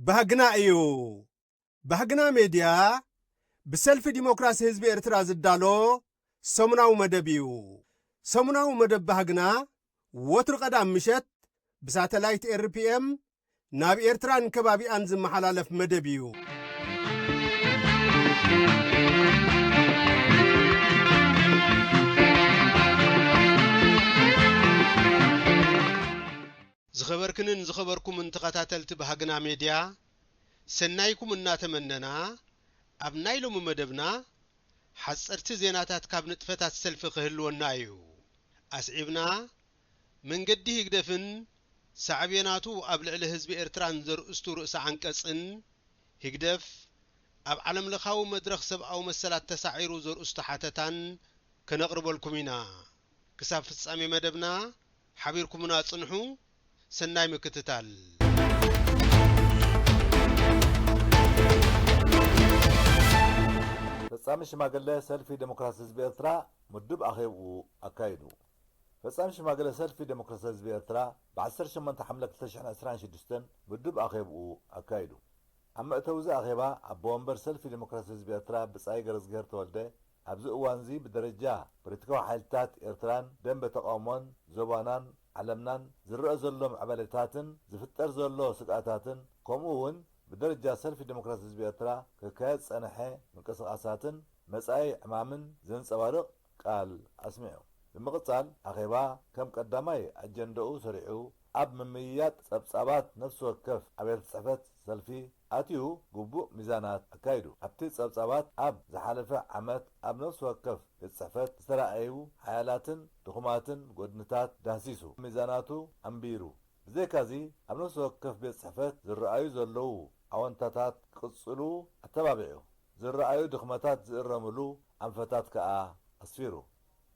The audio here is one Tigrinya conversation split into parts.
بهجنا ايو بهجنا ميديا بسلف ديمقراسي حزب إرترا زدالو سمناو مدبيو سمناو مدب بهجنا وتر قدام مشت بساتلايت RPM ناب إرتران كبابي أنزم محلالف مدبيو زخبركم انتقاتات بهجنا ميديا سنايكم الناتمننا أبنايلو ممدبنا حصرت زيناتات كابنت فتات سلف خهلونا ايو اسعبنا من قد هيقدفن سعبيناتو ابلع لحزب إرتران زر استورؤس عنقصن هيقدف اب عالم لخاو مدرخ سبعو مسلات تسعيرو زر استحاتتان كنقربو لكمينا كساب فصامي مدبنا حبيركمنا صنحو سناي مكتتال فصام شماغله سلفي ديمقراسي حزب إرترا مدب اخيبو اكايدو فصام شماغله سلفي ديمقراسي حزب إرترا ب18 حمله 2026 مدب اخيبو اكايدو اما اتوزا اخيبا ابو ومبر سلفي ديمقراسي حزب إرترا بصاي غرزغر تولده ابز اوانزي بدرجه بريتكو حالتات إرتران دم بتقامون زبانان علمنان زرق زلهم عملياتن زفتر زلو سقاتاتن كومون بدرجة سلفي ديمقراسي حزب إرترا ككاد صنحه منقسقاساتن مساي امامن زنصبارق قال اسمعوا بمقصال اخيبا كم قداماي اجندو سريعو اب مميات صبصابات نفس وكف ابيت صحفت سلفي اتيو غبو ميزانات اكايدو ابتي صبصابات اب زحالفه عمت اب نفس وكف الصحفت سرايو حيالاتن دخماتن غدنتات داسيسو ميزاناتو امبيرو زيكازي اب نفس وكف بيت صحفت زرأيو زلو اوانتاتات قصلو اتبابعو زرأيو دخماتات زرملو انفتات كا اسفيرو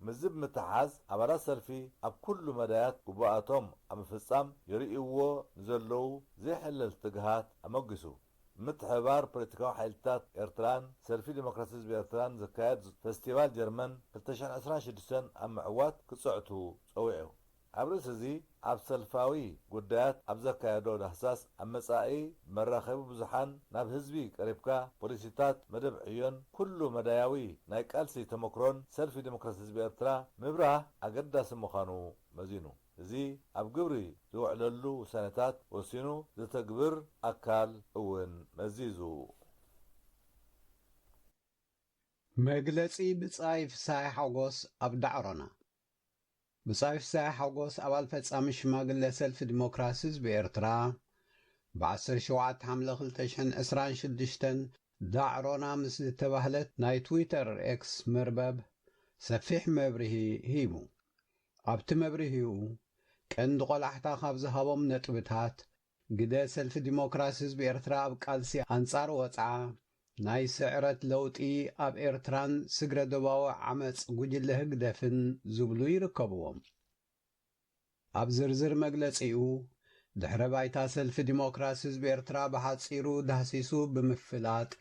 مزب متحاز عبارة سلفي اب كل مدايات قباءاتهم ام فصام يرئيوو نزلو زي حلل تقهات امقسو متحبار بريتكاو حيلتات إرتران سلفي ديمقراسي حزب إرتران زكايات فستيفال جرمن 2016 ام عوات كصعتو صويعو عبرس زي اب سلفاوي قدات اب زكايدو دحساس ام مصائي مراخب بزحان ناب حزبي قريبكا بوليسيتات مدب عيون كل مداياوي ناي قالسي تمكرون سلفي ديمقراسي حزب إرترا مبراه اقداس مخانو مزينو زي اب قبري زوعللو سنتات وسينو زتقبر اكال اون مزيزو مجلسي بصايف ساي حوغوس اب دعرنا بصايف ساي حوغوس أول فتصام شماغل سلف ديمقراسي حزب إرترا بعصر شوعات حملة 2026 دعرونا مثل تبهلت ناي تويتر اكس مربب سفيح مبرهي هيمو ابت مبرهيو كند قلحتا خابز هابم نطبتات قد سلف ديمقراسي حزب إرترا بقالسي انصار وصعا ناي سعرت لوطي اب إرتران سجر دباو عمص ጉጅለ ህግደፍን ዝብሉ ይርከብዎም ኣብ ዝርዝር መግለጺኡ ድሕረ ባይታ ሰልፊ ዲሞክራሲ ህዝቢ ኤርትራ ብሓጺሩ ዳህሲሱ ብምፍላጥ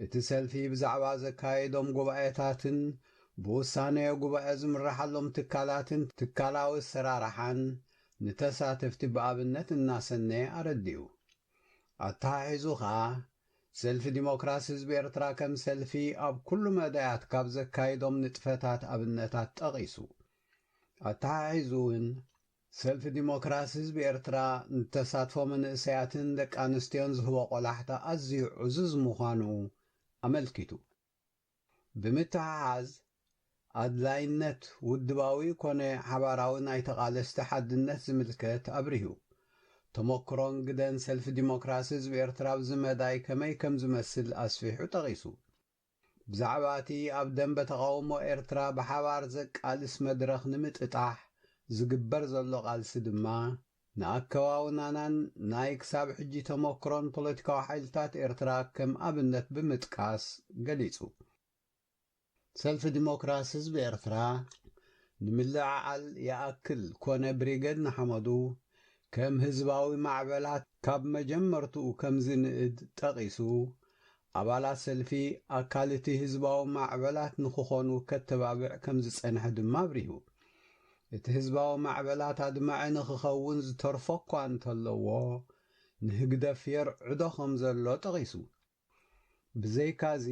እቲ ሰልፊ ብዛዕባ ዘካየዶም ጉባኤታትን ብውሳነ ጉባኤ ዝምራሓሎም ትካላትን ትካላዊ ሰራርሓን ንተሳተፍቲ ብኣብነት እናሰነየ ኣረዲኡ ኣተሓሒዙ ኸኣ سلف ديمقراسي حزب إرترا كم سلفي اب كل مدايات كاب زكايدوم نطفتات ابنتات تقيسو اتعايزون سلف ديمقراسي حزب إرترا نتساتفو من اسياتن دك انستيون زهو قلاحتا ازيو عزوز مخانو املكتو بمتعاز ادلاينت ودباوي كوني حباراو نايتقالست حدنت زملكت ابريهو تمكرون قدن سلف ديمقراسي حزب إرترا بزمداي كمي كم زمسل أسفيحو تغيسو بزعباتي أبدن بتقاومو إرترا بحوار زك قالس مدرخ نمتقطاح زقبر زلو قالس دما نأكواو نانان نايك ساب حجي تمكرون بوليتكاو حيلتات إرترا كم أبنت بمتقاس قليسو سلف ديمقراسي حزب إرترا نملع عال يأكل كون بريغد نحمدو كم هزباوي معبلات كاب مجمرتو كم زنقد تقيسو أبالات سلفي أكالتي هزباوي معبلات نخوخونو كتبابع كم زصنح دما بريهو ات هزباوي معبلات هاد معي نخخون زترفقو انتلوو ንህግደፍ የርዕዶ ከም ዘሎ ጠቒሱ ብዘይካዚ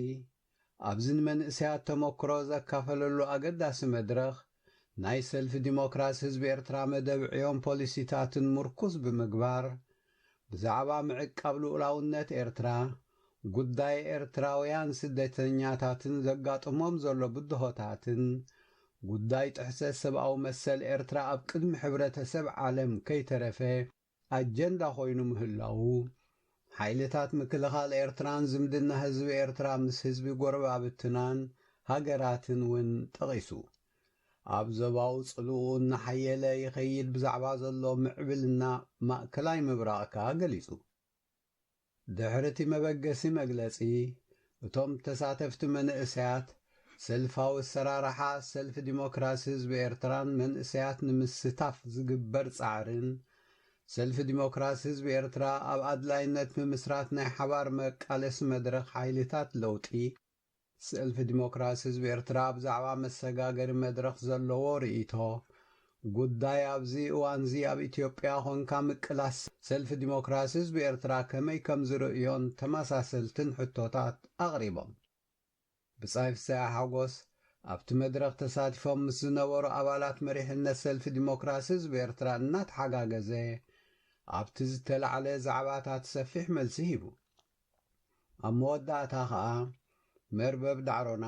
ኣብዚ ንመንእሰያት ተመክሮ ዘካፈለሉ ኣገዳሲ መድረኽ ናይ ሰልፊ ዲሞክራሲ ህዝቢ ኤርትራ መደብ ዕዮም ፖሊሲታትን ምርኩዝ ብምግባር ብዛዕባ ምዕቃብ ልኡላውነት ኤርትራ ጉዳይ ኤርትራውያን ስደተኛታትን ዘጋጥሞም ዘሎ ብድሆታትን ጉዳይ ጥሕሰት ሰብኣዊ መሰል ኤርትራ ኣብ ቅድሚ ሕብረተሰብ ዓለም ከይተረፈ ኣጀንዳ ኮይኑ ምህላው ሓይልታት ምክልኻል ኤርትራን ዝምድና ህዝቢ ኤርትራ ምስ ህዝቢ ጎረባብትናን ሃገራትን እውን ጠቒሱ ኣብ ዞባዊ ጽልኡ እናሓየለ ይኸይድ ብዛዕባ ዘሎ ምዕብልና ማእከላይ ምብራቕ ከዓ ገሊጹ ድሕሪ እቲ መበገሲ መግለጺ እቶም ተሳተፍቲ መንእሰያት ሰልፋዊ ኣሰራርሓ ሰልፊ ዲሞክራሲ ህዝቢ ኤርትራን መንእሰያት ንምስታፍ ዝግበር ጻዕርን ሰልፊ ዲሞክራሲ ህዝቢ ኤርትራ ኣብ ኣድላይነት ምምስራት ናይ ሓባር መቃለሲ መድረኽ ሓይልታት ለውጢ ሰልፊ ዲሞክራሲ ህዝቢ ኤርትራ ብዛዕባ መሰጋገሪ መድረኽ ዘለዎ ርእይቶ ጉዳይ ኣብዚ እዋንዚ ኣብ ኢትዮጵያ ኾንካ ምቅላስ ሰልፊ ዲሞክራሲ ህዝቢ ኤርትራ ከመይ ከም ዝርእዮን ተመሳሰልትን ሕቶታት ኣቕሪቦም ብጻይ ፍስሐ ሓጎስ ኣብቲ መድረኽ ተሳቲፎም ምስ ዝነበሩ ኣባላት መሪሕነት ሰልፊ ዲሞክራሲ ህዝቢ ኤርትራ እናተሓጋገዘ ኣብቲ ዝተላዕለ ዛዕባታት ሰፊሕ መልሲ ሂቡ ኣብ መወዳእታ ከዓ መርበብ ዳዕሮና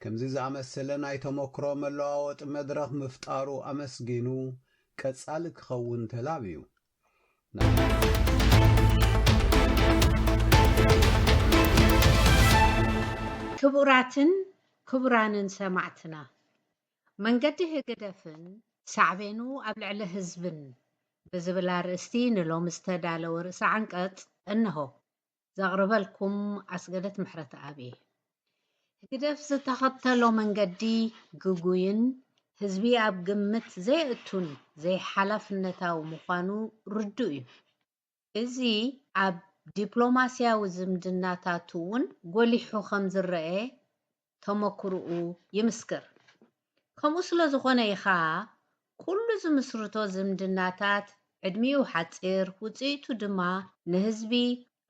ከምዚ ዝኣመሰለ ናይ ተመክሮ መለዋወጢ መድረኽ ምፍጣሩ ኣመስጊኑ ቀጻሊ ክኸውን ተላብዩ ክቡራትን ክቡራንን ሰማዕትና መንገዲ ህግደፍን ሳዕቤኑ ኣብ ልዕሊ ህዝብን ብዝብል ኣርእስቲ ንሎም ዝተዳለወ ርእሲ ዓንቀጽ እንሆ ዘቕርበልኩም ኣስገደት ምሕረት ኣብ እየ ህግደፍ ዝተኸተሎ መንገዲ ግጉይን ህዝቢ ኣብ ግምት ዘይእቱን ዘይሓላፍነታዊ ምዃኑ ርዱእ እዩ እዚ ኣብ ዲፕሎማስያዊ ዝምድናታት እውን ጎሊሑ ከም ዝረአ ተመክርኡ ይምስክር ከምኡ ስለ ዝኾነ ኢኻ ኩሉ ዝምስርቶ ዝምድናታት ዕድሚኡ ሓፂር ውፅኢቱ ድማ ንህዝቢ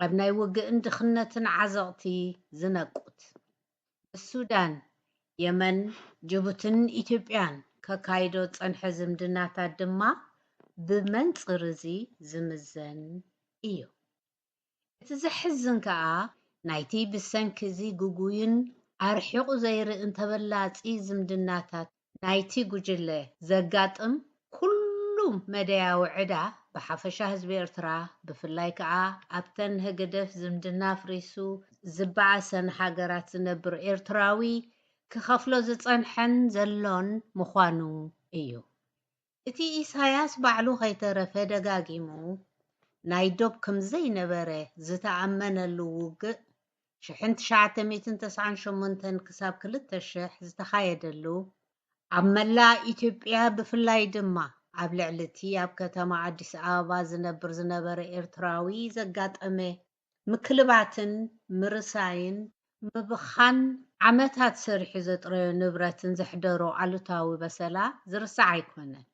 ኣብ ናይ ውግእን ድኽነትን ዓዘቕቲ ዝነቁት ሱዳን የመን ጅቡትን ኢትዮጵያን ከካይዶ ፀንሐ ዝምድናታት ድማ ብመንፅር እዚ ዝምዘን እዩ እቲ ዘሕዝን ከዓ ናይቲ ብሰንኪ እዚ ግጉይን ኣርሒቑ ዘይርኢ እንተበላፂ ዝምድናታት ናይቲ ጉጅለ ዘጋጥም ኩሉ መደያዊ ዕዳ ብሓፈሻ ህዝቢ ኤርትራ ብፍላይ ከዓ ኣብተን ህግደፍ ዝምድና ፍሪሱ ዝበዓሰን ሃገራት ዝነብር ኤርትራዊ ክኸፍሎ ዝፀንሐን ዘሎን ምዃኑ እዩ እቲ ኢሳያስ ባዕሉ ከይተረፈ ደጋጊሙ ናይ ዶብ ከም ዘይነበረ ዝተኣመነሉ ውግእ 1998 ክሳብ 2000 ዝተኻየደሉ ኣብ መላእ ኢትዮጵያ ብፍላይ ድማ ኣብ ልዕሊ እቲ ኣብ ከተማ ኣዲስ ኣበባ ዝነበረ ኤርትራዊ ዘጋጠመ ምክልባትን ምርሳይን ምብኻን ዓመታት ሰሪሑ ዘጥረዮ ንብረትን ዘሕደሮ ኣሉታዊ በሰላ ዝርሳዕ ኣይኮነን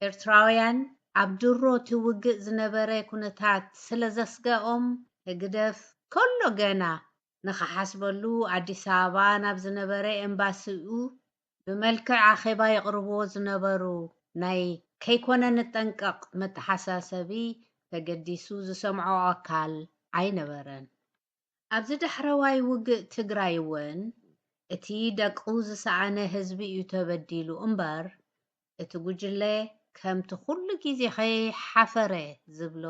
ኤርትራውያን ኣብ ድሮ ትውግእ ዝነበረ ኩነታት ስለ ዘስገኦም ህግደፍ ከሎ ገና ንኸሓስበሉ ኣዲስ ኣበባ ናብ ዝነበረ ኤምባሲኡ ብመልክዕ ኣኼባ የቕርብዎ ዝነበሩ ናይ ከይኮነ ንጠንቀቕ መተሓሳሰቢ ተገዲሱ ዝሰምዖ ኣካል ኣይነበረን ኣብዚ ዳሕረዋይ ውግእ ትግራይ እውን እቲ ደቁ ዝሰኣነ ህዝቢ እዩ ተበዲሉ እምበር እቲ ጉጅለ ከምቲ ኩሉ ግዜ ከይሓፈረ ዝብሎ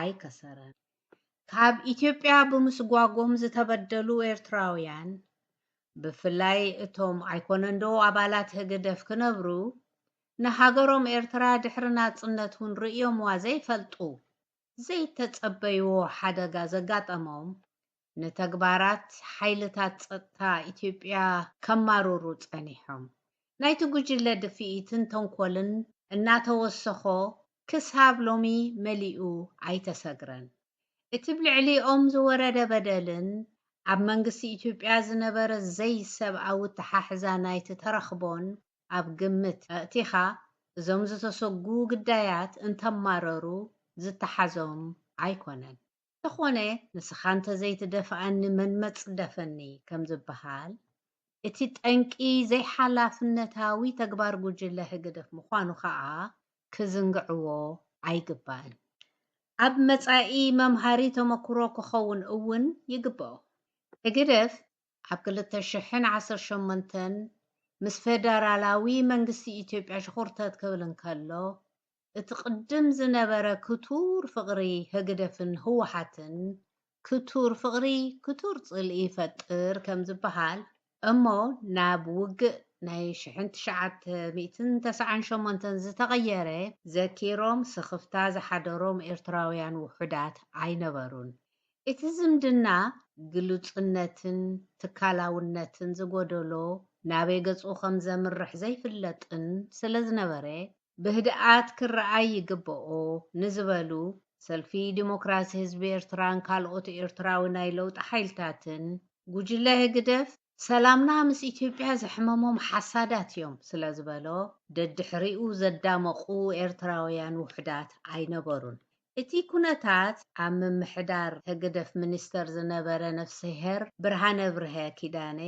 ኣይከሰረን ካብ ኢትዮጵያ ብምስጓጎም ዝተበደሉ ኤርትራውያን ብፍላይ እቶም ኣይኮነንዶ ኣባላት ህግደፍ ክነብሩ ንሃገሮም ኤርትራ ድሕሪ ናጽነቱን ርእዮምዋ ዘይፈልጡ ዘይተጸበይዎ ሓደጋ ዘጋጠሞም ንተግባራት ሓይልታት ጸጥታ ኢትዮጵያ ከማርሩ ጸኒሖም ናይቲ ጉጅለ ድፍኢትን ተንኮልን እናተወሰኾ ክሳብ ሎሚ መሊኡ ኣይተሰግረን እቲ ብልዕሊኦም ዝወረደ በደልን ኣብ መንግስቲ ኢትዮጵያ ዝነበረ ዘይሰብኣዊ ተሓሕዛ ናይቲ ተረኽቦን ኣብ ግምት እቲኻ እዞም ዝተሰጉ ግዳያት እንተማረሩ ዝተሓዞም ኣይኮነን ተኾነ ንስኻንተ ዘይትደፍኣኒ መንመፅ ደፈኒ ከም ዝበሃል እቲ ጠንቂ ዘይሓላፍነታዊ ተግባር ጉጅለ ህግደፍ ምዃኑ ከዓ ክዝንግዕዎ ኣይግባእን ኣብ መጻኢ መምሃሪ ተመክሮ ክኸውን እውን ይግብኦ ህግደፍ ኣብ 2018 ምስ ፌደራላዊ መንግስቲ ኢትዮጵያ ሽኹርተት ክብል እንከሎ እቲ ቅድም ዝነበረ ክቱር ፍቕሪ ህግደፍን ህወሓትን ክቱር ፍቕሪ ክቱር ጽልኢ ይፈጥር ከም ዝበሃል እሞ ናብ ውግእ ናይ 1998 ዝተቐየረ ዘኪሮም ስኽፍታ ዝሓደሮም ኤርትራውያን ውሑዳት ኣይነበሩን እቲ ዝምድና ግሉጽነትን ትካላውነትን ዝጎደሎ ናበይ ገጹ ከም ዘምርሕ ዘይፍለጥን ስለ ዝነበረ ብህድኣት ክረኣይ ይግብኦ ንዝበሉ ሰልፊ ዲሞክራሲ ህዝቢ ኤርትራን ካልኦት ኤርትራዊ ናይ ለውጢ ሓይልታትን ጉጅለ ህግደፍ ሰላምና ምስ ኢትዮጵያ ዘሕመሞም ሓሳዳት እዮም ስለ ዝበሎ ደድሕሪኡ ዘዳመቑ ኤርትራውያን ውሕዳት ኣይነበሩን እቲ ኩነታት ኣብ ምምሕዳር ህግደፍ ሚኒስተር ዝነበረ ነፍሲሄር ብርሃነ ብርሀ ኪዳነ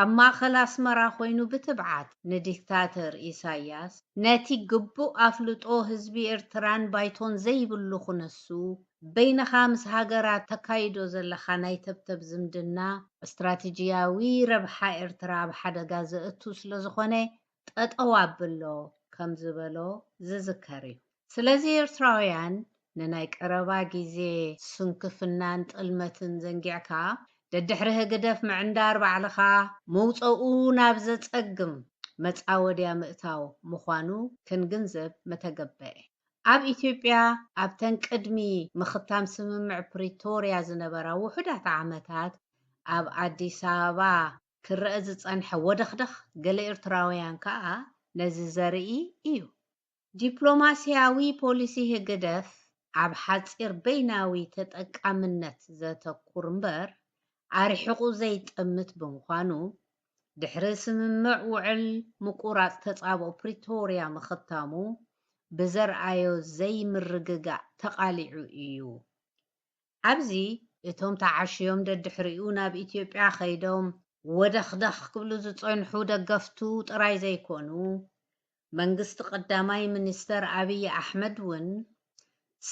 ኣብ ማእኸል ኣስመራ ኮይኑ ብትብዓት ንዲክታተር ኢሳያስ ነቲ ግቡእ ኣፍልጦ ህዝቢ ኤርትራን ባይቶን ዘይብሉ ኩነሱ በይንኻ ምስ ሃገራት ተካይዶ ዘለኻ ናይ ተብተብ ዝምድና እስትራቴጂያዊ ረብሓ ኤርትራ ኣብ ሓደጋ ዘእቱ ስለ ዝኾነ ጠጠው ኣብሎ ከም ዝበሎ ዝዝከር እዩ ስለዚ ኤርትራውያን ንናይ ቀረባ ግዜ ስንክፍናን ጥልመትን ዘንጊዕካ ደድሕሪ ህግደፍ ምዕንዳር ባዕልኻ መውፀኡ ናብ ዘጸግም መጻወድያ ምእታው ምዃኑ ክንግንዘብ መተገበአ ኣብ ኢትዮጵያ ኣብተን ቅድሚ ምኽታም ስምምዕ ፕሪቶርያ ዝነበራ ውሑዳት ዓመታት ኣብ ኣዲስ ኣበባ ክረአ ዝጸንሐ ወደኽደኽ ገለ ኤርትራውያን ከዓ ነዚ ዘርኢ እዩ ዲፕሎማስያዊ ፖሊሲ ህግደፍ ኣብ ሓፂር በይናዊ ተጠቃምነት ዘተኩር እምበር ኣርሒቑ ዘይጠምት ብምዃኑ ድሕሪ ስምምዕ ውዕል ምቁራፅ ተጻብኦ ፕሪቶርያ ምኽታሙ ብዘርኣዮ ዘይምርግጋእ ተቓሊዑ እዩ ኣብዚ እቶም ተዓሽዮም ደድሕሪኡ ናብ ኢትዮጵያ ኸይዶም ወደኽደኽ ክብሉ ዝጸንሑ ደገፍቱ ጥራይ ዘይኮኑ መንግስቲ ቀዳማይ ሚኒስተር ኣብይ ኣሕመድ እውን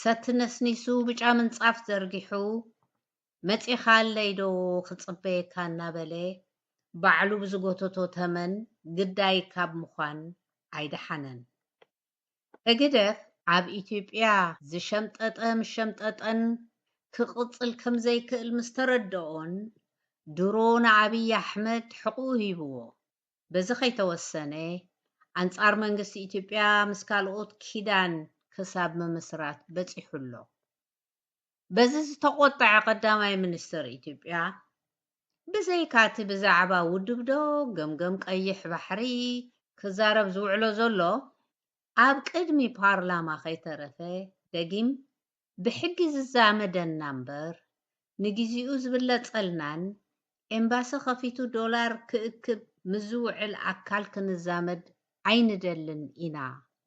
ሰቲ ነስኒሱ ብጫ ምንጻፍ ዘርጊሑ መጺኻ ኣለይዶ ክጽበየካ እናበለ ባዕሉ ብዝጎተቶ ተመን ግዳይ ካብ ምዃን ኣይደሓነን ህግደፍ ኣብ ኢትዮጵያ ዝሸምጠጠ ምሸምጠጠን ክቕጽል ከም ዘይክእል ምስ ተረድኦን ድሮ ንኣብይ ኣሕመድ ሕቁኡ ሂብዎ በዚ ከይተወሰነ ኣንጻር መንግስቲ ኢትዮጵያ ምስ ካልኦት ኪዳን ክሳብ ምምስራት በፂሑሎ በዚ ዝተቆጣዐ ቀዳማይ ሚኒስትር ኢትዮጵያ ብዘይካቲ ብዛዕባ ውድብዶ ገምገም ቀይሕ ባሕሪ ክዛረብ ዝውዕሎ ዘሎ ኣብ ቅድሚ ፓርላማ ከይተረፈ ደጊም ብሕጊ ዝዛመደና እምበር ንግዚኡ ዝብለፀልናን ኤምባሲ ከፊቱ ዶላር ክእክብ ምዝውዕል ኣካል ክንዛመድ ኣይንደልን ኢና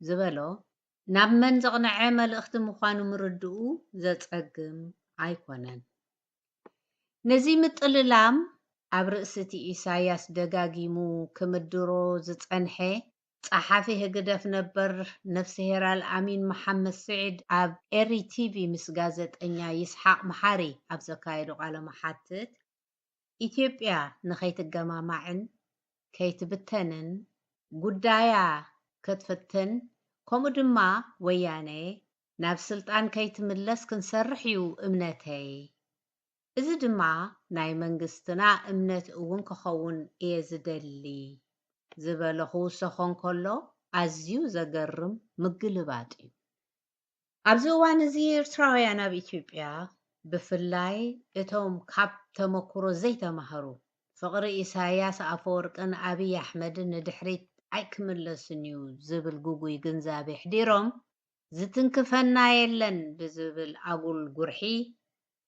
ዝበሎ ናብ መን ዘቕንዐ መልእኽቲ ምዃኑ ምርድኡ ዘጸግም ኣይኮነን ነዚ ምጥልላም ኣብ ርእስቲ ኢሳያስ ደጋጊሙ ክምድሮ ዝጸንሐ ጸሓፊ ህግደፍ ነበር ነፍሲሄር አልኣሚን መሐመድ ስዒድ ኣብ ኤሪ ቲቪ ምስ ጋዜጠኛ ይስሓቅ መሓሪ ኣብ ዘካየዱ ቃለ መሓትት ኢትዮጵያ ንኸይትገማማዕን ከይትብተንን ጉዳያ ከትፈተን ከምኡ ድማ ወያነ ናብ ስልጣን ከይትምለስ ክንሰርሕ እዩ እምነተይ እዚ ድማ ናይ መንግስትና እምነት እውን ክኸውን እየ ዝደሊ ዝበለ ክውሰኾን ከሎ ኣዝዩ ዘገርም ምግልባጥ እዩ ኣብዚ እዋን እዚ ኤርትራውያን ኣብ ኢትዮጵያ ብፍላይ እቶም ካብ ተመክሮ ዘይተማሃሩ ፍቕሪ ኢሳያስ ኣፈወርቅን ኣብይ ኣሕመድን ንድሕሪት ኣይክምለስን እዩ ዝብል ጉጉይ ግንዛቤ ሕዲሮም ዝትንክፈና የለን ብዝብል ኣጉል ጉርሒ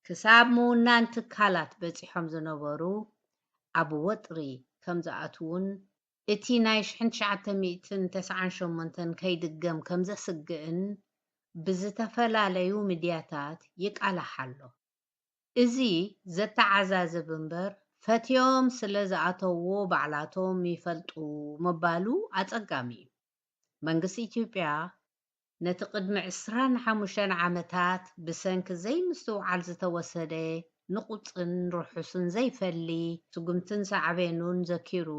ክሳብ ምውናን ትካላት በፂሖም ዝነበሩ ኣብ ወጥሪ ከም ዝኣትውን እቲ ናይ 1998 ከይድገም ከም ዘስግእን ብዝተፈላለዩ ሚድያታት ይቃላሕ ኣሎ። እዚ ዘተዓዛዝብ እምበር ፈትዮም ስለ ዝኣተውዎ ባዕላቶም ይፈልጡ ምባሉ ኣጸጋሚ እዩ። መንግስቲ ኢትዮጵያ ነቲ ቅድሚ 25 ዓመታት ብሰንኪ ዘይምስትውዓል ዝተወሰደ ንቁፅን ርሑስን ዘይፈሊ ስጉምትን ሳዕቤኑን ዘኪሩ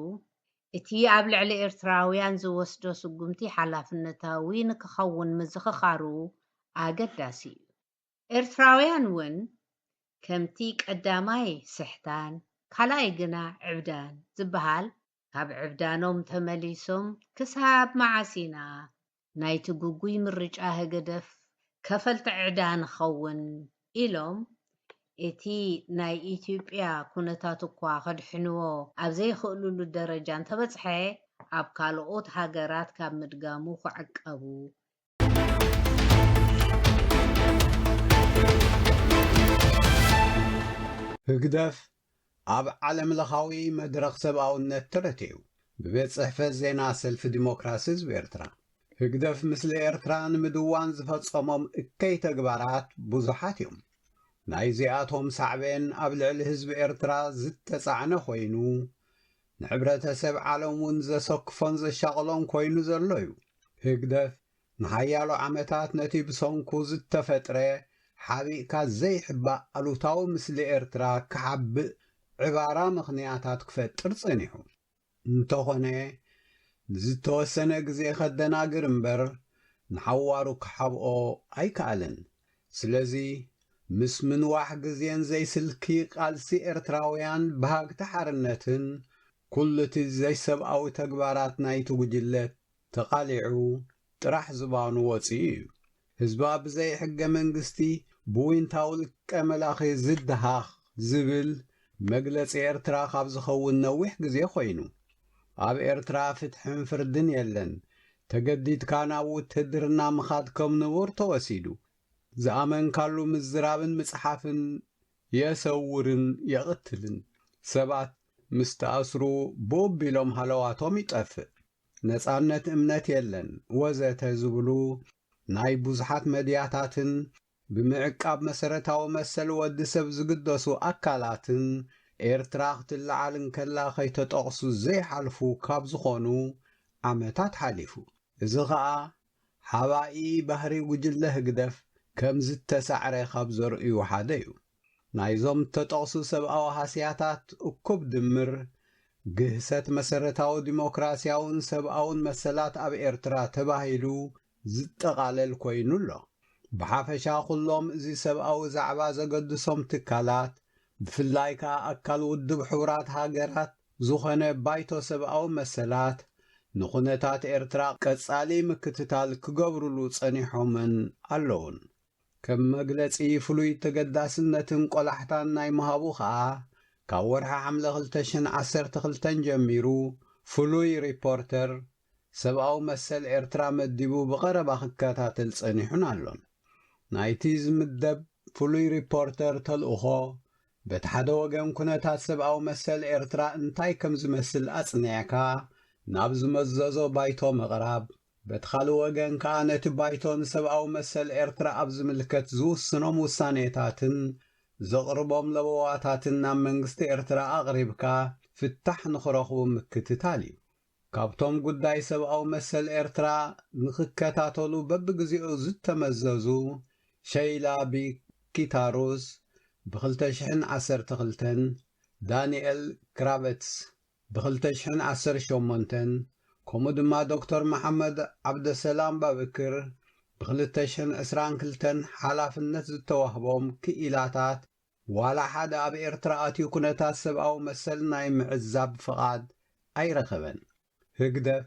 እቲ ኣብ ልዕሊ ኤርትራውያን ዝወስዶ ስጉምቲ ሓላፍነታዊ ንክኸውን ምዝኽኻሩ ኣገዳሲ እዩ። ኤርትራውያን እውን ከምቲ ቀዳማይ ስሕታን ካልኣይ ግና ዕብዳን ዝበሃል ካብ ዕብዳኖም ተመሊሶም ክሳብ መዓሲና ናይቲ ጉጉይ ምርጫ ህገደፍ ከፈልቲ ዕዳን ንኸውን ኢሎም እቲ ናይ ኢትዮጵያ ኩነታት እኳ ከድሕንዎ ኣብ ዘይኽእሉሉ ደረጃ እንተበፅሐ ኣብ ካልኦት ሃገራት ካብ ምድጋሙ ክዕቀቡ ህግደፍ ኣብ ዓለም ለኻዊ መድረኽ ሰብኣውነት ተረትዩ ብቤት ጽሕፈት ዜና ሰልፊ ዲሞክራሲ ህዝቢ ኤርትራ ህግደፍ ምስሊ ኤርትራ ንምድዋን ዝፈጸሞም እከይ ተግባራት ብዙሓት እዮም። ናይዚኣቶም ሳዕቤን ኣብ ልዕሊ ህዝቢ ኤርትራ ዝተጻዕነ ኮይኑ ንሕብረተሰብ ዓለም እውን ዘሰክፎን ዘሻቕሎን ኮይኑ ዘሎ እዩ። ህግደፍ ንሓያሎ ዓመታት ነቲ ብሰንኩ ዝተፈጥረ ሓቢእካ ዘይሕባእ ኣሉታዊ ምስሊ ኤርትራ ክሓብእ ዕባራ ምኽንያታት ክፈጥር ጸኒሑ እንተኾነ ንዝተወሰነ ግዜ ኸደናግር እምበር ንሓዋሩ ክሓብኦ ኣይከኣለን። ስለዚ ምስ ምንዋሕ ግዜን ዘይስልኪ ቃልሲ ኤርትራውያን ባህግቲ ሓርነትን ኩሉ እቲ ዘይሰብኣዊ ተግባራት ናይቲ ጉጅለት ተቓሊዑ ጥራሕ ዝባኑ ወፂኡ እዩ። ህዝባ ብዘይ ሕገ መንግስቲ ብዊንታዊ ልቀ መላኺ ዝድሃኽ ዝብል መግለፂ ኤርትራ ካብ ዝኸውን ነዊሕ ግዜ ኮይኑ ኣብ ኤርትራ ፍትሕን ፍርድን የለን፣ ተገዲድካ ናብ ውትድርና ምኻድ ከም ንቡር ተወሲዱ፣ ዝኣመንካሉ ምዝራብን ምጽሓፍን የሰውርን የቕትልን፣ ሰባት ምስ ተኣስሩ ብኡቢሎም ሃለዋቶም ይጠፍእ፣ ነፃነት እምነት የለን ወዘተ ዝብሉ ናይ ብዙሓት መድያታትን ብምዕቃብ መሰረታዊ መሰል ወዲ ሰብ ዝግደሱ ኣካላትን ኤርትራ ክትለዓል እንከላ ከይተጠቕሱ ዘይሓልፉ ካብ ዝኾኑ ዓመታት ሓሊፉ። እዚ ኸዓ ሓባኢ ባህሪ ጉጅለ ህግደፍ ከም ዝተሳዕረ ካብ ዘርእዩ ሓደ እዩ። ናይዞም ተጠቕሱ ሰብኣዊ ሃስያታት እኩብ ድምር ግህሰት መሰረታዊ ዲሞክራስያውን ሰብኣውን መሰላት ኣብ ኤርትራ ተባሂሉ ዝጠቓለል ኮይኑ ኣሎ። ብሓፈሻ ኩሎም እዚ ሰብኣዊ ዛዕባ ዘገድሶም ትካላት ብፍላይ ከዓ ኣካል ውድብ ሕቡራት ሃገራት ዝኾነ ባይቶ ሰብኣዊ መሰላት ንኹነታት ኤርትራ ቀጻሊ ምክትታል ክገብሩሉ ጸኒሖምን ኣለውን። ከም መግለጺ ፍሉይ ተገዳስነትን ቆላሕታን ናይ ምሃቡ ከዓ ካብ ወርሒ ሓምለ 2012 ጀሚሩ ፍሉይ ሪፖርተር ሰብኣዊ መሰል ኤርትራ መዲቡ ብቐረባ ክከታተል ጸኒሑን ኣሎን። ናይቲ ዝምደብ ፍሉይ ሪፖርተር ተልእኾ በቲ ሓደ ወገን ኩነታት ሰብኣዊ መሰል ኤርትራ እንታይ ከም ዝመስል ኣጽኒዕካ ናብ ዝመዘዞ ባይቶ ምቕራብ፣ በቲ ካልእ ወገን ከዓ ነቲ ባይቶ ንሰብኣዊ መሰል ኤርትራ ኣብ ዝምልከት ዝውስኖም ውሳኔታትን ዘቕርቦም ለበዋታትን ናብ መንግስቲ ኤርትራ ኣቕሪብካ ፍታሕ ንኽረኽቡ ምክትታል እዩ። ካብቶም ጉዳይ ሰብኣዊ መሰል ኤርትራ ንኽከታተሉ በብግዚኡ ዝተመዘዙ ሸይላ ቢኪታሩስ ብ2012፣ ዳንኤል ክራቨትስ ብ2018፣ ከምኡ ድማ ዶክተር መሐመድ ዓብደሰላም ባብክር ብ2022 ሓላፍነት ዝተዋህቦም ክኢላታት ዋላ ሓደ ኣብ ኤርትራ ኣትዩ ኩነታት ሰብኣዊ መሰል ናይ ምዕዛብ ፍቓድ ኣይረኸበን። ህግደፍ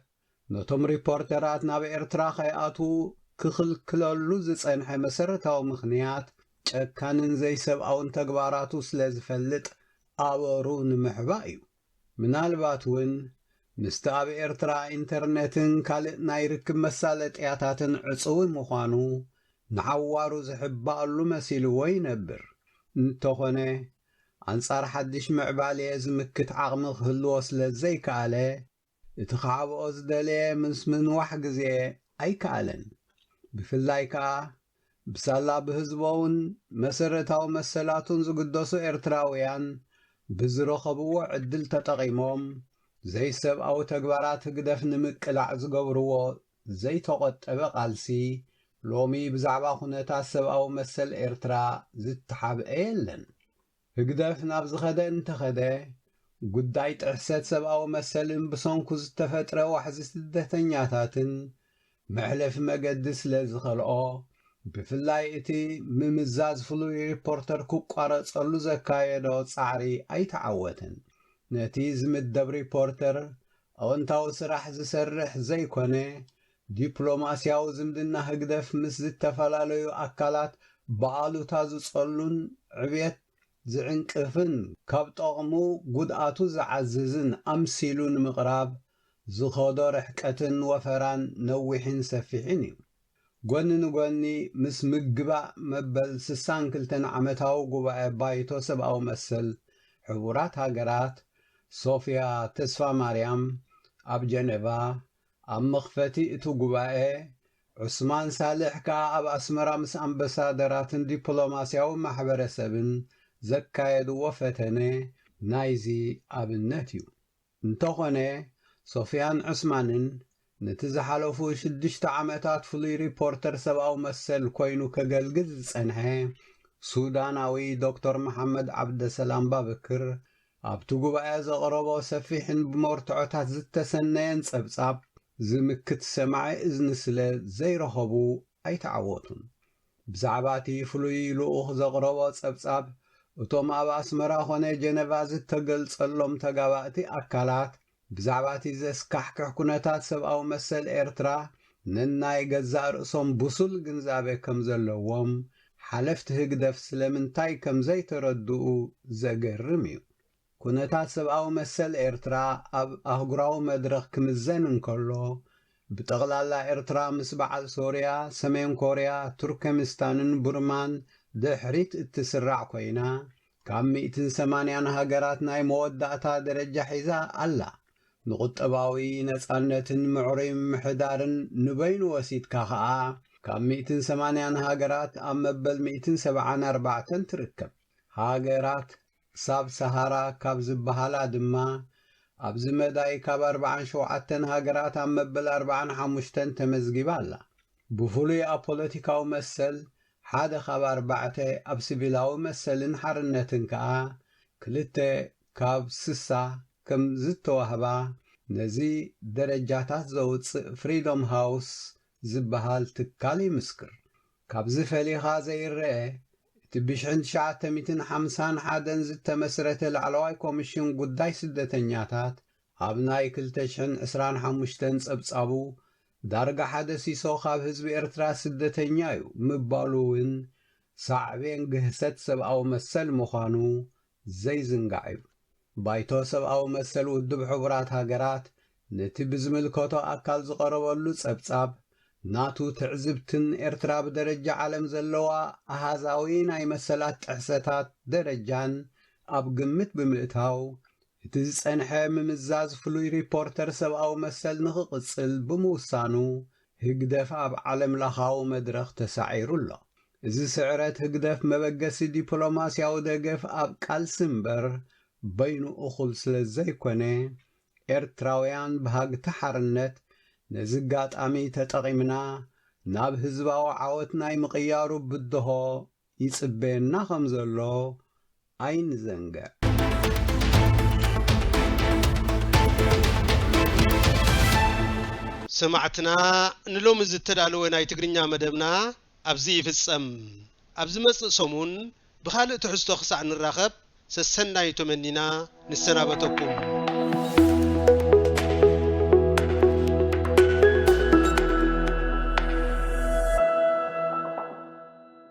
ነቶም ሪፖርተራት ናብ ኤርትራ ከይኣትዉ ክኽልክለሉ ዝጸንሐ መሰረታዊ ምኽንያት ጨካንን ዘይሰብኣውን ተግባራቱ ስለ ዝፈልጥ ኣበሩ ንምሕባእ እዩ። ምናልባት እውን ምስቲ ኣብ ኤርትራ ኢንተርኔትን ካልእ ናይ ርክብ መሳለጥያታትን ዕጽውን ምዃኑ ንዓዋሩ ዝሕባእሉ መሲልዎ ይነብር። እንተኾነ ኣንጻር ሓድሽ ምዕባልየ ዝምክት ዓቕሚ ክህልዎ ስለ ዘይከኣለ እቲ ኸዓብኦ ዝደለየ ምስ ምንዋሕ ግዜ ኣይከኣለን። ብፍላይ ከዓ ብሳላ ብህዝቦውን መሰረታዊ መሰላቱን ዝግደሱ ኤርትራውያን ብዝረኸብዎ ዕድል ተጠቒሞም ዘይሰብኣዊ ተግባራት ህግደፍ ንምቅላዕ ዝገብርዎ ዘይተቖጠበ ቃልሲ ሎሚ ብዛዕባ ኩነታት ሰብኣዊ መሰል ኤርትራ ዝተሓብአ የለን። ህግደፍ ናብ ዝኸደ እንተኸደ ጉዳይ ጥሕሰት ሰብኣዊ መሰልን ብሰንኩ ዝተፈጥረ ዋሕዚ ስደተኛታትን መሕለፊ መገዲ ስለ ዝኸልኦ ብፍላይ እቲ ምምዛዝ ፍሉይ ሪፖርተር ክቋረፀሉ ዘካየዶ ፃዕሪ ኣይተዓወተን። ነቲ ዝምደብ ሪፖርተር ኣወንታዊ ስራሕ ዝሰርሕ ዘይኮነ ዲፕሎማስያዊ ዝምድና ህግደፍ ምስ ዝተፈላለዩ ኣካላት በኣሉታ ዝጸሉን ዕብየት ዝዕንቅፍን ካብ ጠቕሙ ጉድኣቱ ዝዓዝዝን ኣምሲሉ ንምቕራብ ዝኸዶ ርሕቀትን ወፈራን ነዊሕን ሰፊሕን እዩ። ጎኒ ንጎኒ ምስ ምግባእ መበል 62 ዓመታዊ ጉባኤ ባይቶ ሰብኣዊ መሰል ሕቡራት ሃገራት ሶፊያ ተስፋ ማርያም ኣብ ጀኔቫ ኣብ መኽፈቲ እቲ ጉባኤ ዑስማን ሳልሕ ከዓ ኣብ ኣስመራ ምስ ኣምባሳደራትን ዲፕሎማስያዊ ማሕበረሰብን ዘካየድዎ ፈተነ ናይዚ ኣብነት እዩ። እንተኾነ ሶፊያን ዑስማንን ነቲ ዝሓለፉ 6 ዓመታት ፍሉይ ሪፖርተር ሰብኣዊ መሰል ኮይኑ ከገልግል ዝጸንሐ ሱዳናዊ ዶክተር መሐመድ ዓብደሰላም ባበክር ኣብቲ ጉባኤ ዘቕረቦ ሰፊሕን ብመርትዖታት ዝተሰነየን ጸብጻብ ዝምክት ሰማዒ እዝኒ ስለ ዘይረኸቡ ኣይተዓወቱን። ብዛዕባ እቲ ፍሉይ ልኡኽ ዘቕረቦ ጸብጻብ እቶም ኣብ ኣስመራ ኾነ ጀነቫ ዝተገልጸሎም ተጋባእቲ ኣካላት ብዛዕባ እቲ ዘስካሕክሕ ኩነታት ሰብኣዊ መሰል ኤርትራ ነናይ ገዛእ ርእሶም ብሱል ግንዛቤ ከም ዘለዎም ሓለፍቲ ህግደፍ ስለምንታይ ከም ዘይተረድኡ ዘገርም እዩ። ኩነታት ሰብኣዊ መሰል ኤርትራ ኣብ ኣህጉራዊ መድረኽ ክምዘን እንከሎ ብጠቕላላ ኤርትራ ምስ በዓል ሶርያ፣ ሰሜን ኮርያ፣ ቱርክሜኒስታንን ቡርማን ድሕሪት እትስራዕ ኮይና ካብ 180 ሃገራት ናይ መወዳእታ ደረጃ ሒዛ ኣላ። ንቁጠባዊ ነፃነትን ምዕሩይ ምሕዳርን ንበይኑ ወሲድካ ከዓ ካብ 180 ሃገራት ኣብ መበል 174 ትርከብ። ሃገራት ሳብ ሰሃራ ካብ ዝበሃላ ድማ ኣብዚ መዳይ ካብ 47 ሃገራት ኣብ መበል 45 ተመዝጊባ ኣላ። ብፍሉይ ኣብ ፖለቲካዊ መሰል ሓደ ካብ 4 ኣብ ሲቪላዊ መሰልን ሓርነትን ከዓ 2 ካብ 60 ከም ዝተዋህባ ነዚ ደረጃታት ዘውፅእ ፍሪዶም ሃውስ ዝበሃል ትካል ይምስክር። ካብዚ ፈሊኻ ዘይርአ እቲ ብ1951 ዝተመስረተ ላዕለዋይ ኮሚሽን ጉዳይ ስደተኛታት ኣብ ናይ 2025 ጸብጻቡ ዳርጋ ሓደ ሲሶ ካብ ህዝቢ ኤርትራ ስደተኛ እዩ ምባሉ እውን ሳዕቤን ግህሰት ሰብኣዊ መሰል ምዃኑ ዘይዝንጋዕ እዩ። ባይቶ ሰብኣዊ መሰል ውድብ ሕቡራት ሃገራት ነቲ ብዝምልከቶ ኣካል ዝቐረበሉ ጸብጻብ ናቱ ትዕዝብትን ኤርትራ ብደረጃ ዓለም ዘለዋ ኣሃዛዊ ናይ መሰላት ጥሕሰታት ደረጃን ኣብ ግምት ብምእታው እቲ ዝጸንሐ ምምዛዝ ፍሉይ ሪፖርተር ሰብኣዊ መሰል ንኽቕጽል ብምውሳኑ ህግደፍ ኣብ ዓለም ለኻዊ መድረኽ ተሳዒሩ ኣሎ። እዚ ስዕረት ህግደፍ መበገሲ ዲፕሎማስያዊ ደገፍ ኣብ ቃልሲ እምበር በይኑ እኹል ስለ ዘይኮነ ኤርትራውያን ብሃግቲ ሓርነት ነዚ ኣጋጣሚ ተጠቒምና ናብ ህዝባዊ ዓወት ናይ ምቕያሩ ብድሆ ይጽበየና ከም ዘሎ ኣይንዘንግዕ። ሰማዕትና ንሎሚ ዝተዳለወ ናይ ትግርኛ መደብና ኣብዚ ይፍጸም። ኣብዚ መጽእ ሰሙን ብኻልእ ትሕዝቶ ክሳዕ ንራኸብ ሰሰናይ ተመኒና ንሰናበተኩም።